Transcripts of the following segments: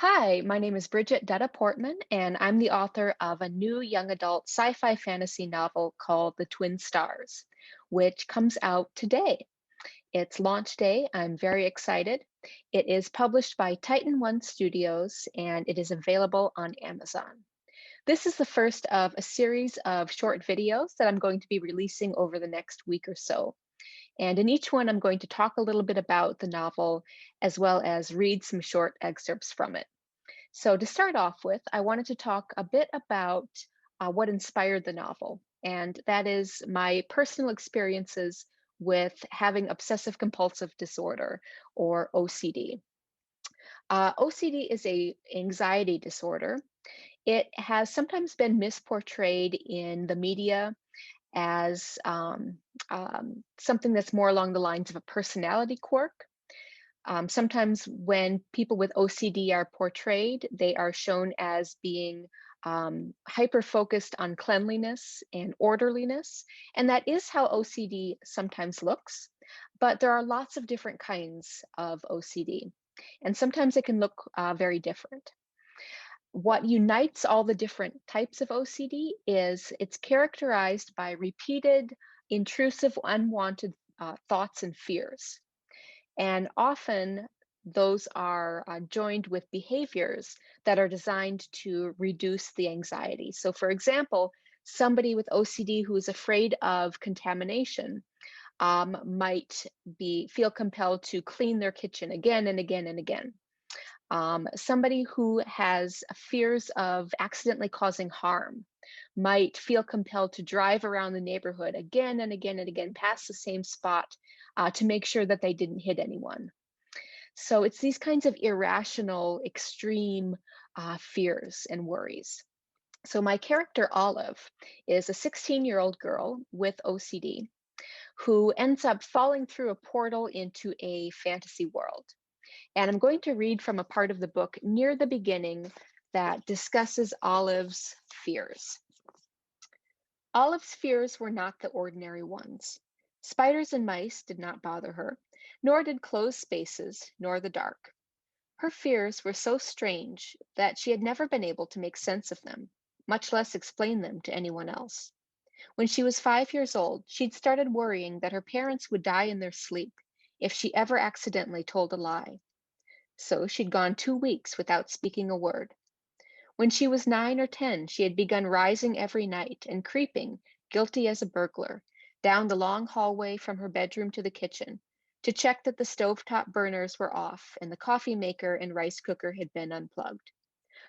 Hi, my name is Bridget Dutta Portman, and I'm the author of a new young adult sci fi fantasy novel called The Twin Stars, which comes out today. It's launch day. I'm very excited. It is published by Titan One Studios and it is available on Amazon. This is the first of a series of short videos that I'm going to be releasing over the next week or so. And in each one, I'm going to talk a little bit about the novel as well as read some short excerpts from it. So, to start off with, I wanted to talk a bit about what inspired the novel, and that is my personal experiences with having obsessive compulsive disorder or OCD. OCD is a anxiety disorder. It has sometimes been misportrayed in the media as something that's more along the lines of a personality quirk. Sometimes when people with OCD are portrayed, they are shown as being hyper focused on cleanliness and orderliness. And that is how OCD sometimes looks. But there are lots of different kinds of OCD. And sometimes it can look very different. What unites all the different types of OCD is it's characterized by repeated, intrusive, unwanted thoughts and fears. And often those are joined with behaviors that are designed to reduce the anxiety. So, for example, somebody with OCD who is afraid of contamination might feel compelled to clean their kitchen again and again and again. Somebody who has fears of accidentally causing harm might feel compelled to drive around the neighborhood again and again and again past the same spot to make sure that they didn't hit anyone. So it's these kinds of irrational, extreme fears and worries. So my character, Olive, is a 16-year-old girl with OCD who ends up falling through a portal into a fantasy world. And I'm going to read from a part of the book near the beginning that discusses Olive's fears. Olive's fears were not the ordinary ones. Spiders and mice did not bother her, nor did closed spaces, nor the dark. Her fears were so strange that she had never been able to make sense of them, much less explain them to anyone else. When she was 5 years old, she'd started worrying that her parents would die in their sleep if she ever accidentally told a lie. So she'd gone 2 weeks without speaking a word. When she was 9 or 10, she had begun rising every night and creeping, guilty as a burglar, down the long hallway from her bedroom to the kitchen to check that the stovetop burners were off and the coffee maker and rice cooker had been unplugged.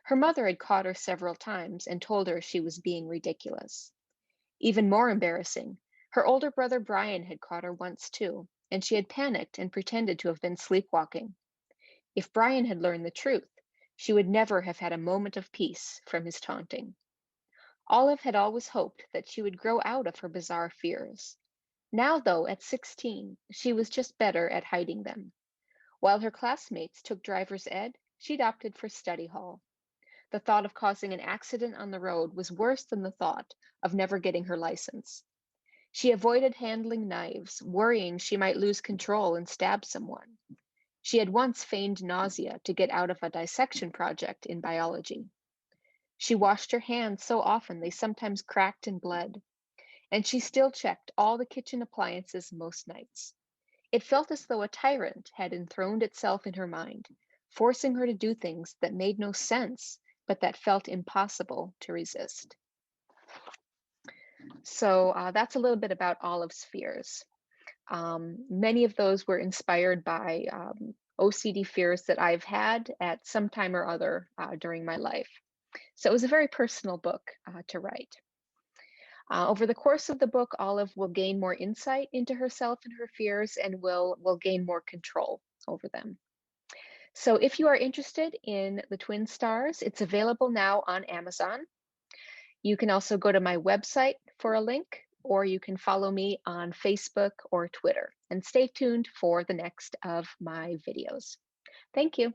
Her mother had caught her several times and told her she was being ridiculous. Even more embarrassing, her older brother Brian had caught her once too, and she had panicked and pretended to have been sleepwalking. If Brian had learned the truth, she would never have had a moment of peace from his taunting. Olive had always hoped that she would grow out of her bizarre fears. Now, though, at 16, she was just better at hiding them. While her classmates took driver's ed, she'd opted for study hall. The thought of causing an accident on the road was worse than the thought of never getting her license. She avoided handling knives, worrying she might lose control and stab someone. She had once feigned nausea to get out of a dissection project in biology. She washed her hands so often they sometimes cracked and bled, and she still checked all the kitchen appliances most nights. It felt as though a tyrant had enthroned itself in her mind, forcing her to do things that made no sense, but that felt impossible to resist. So that's a little bit about Olive's fears. Many of those were inspired by OCD fears that I've had at some time or other during my life. So it was a very personal book to write. Over the course of the book, Olive will gain more insight into herself and her fears and will gain more control over them. So if you are interested in The Twin Stars, it's available now on Amazon. You can also go to my website for a link, or you can follow me on Facebook or Twitter. And stay tuned for the next of my videos. Thank you.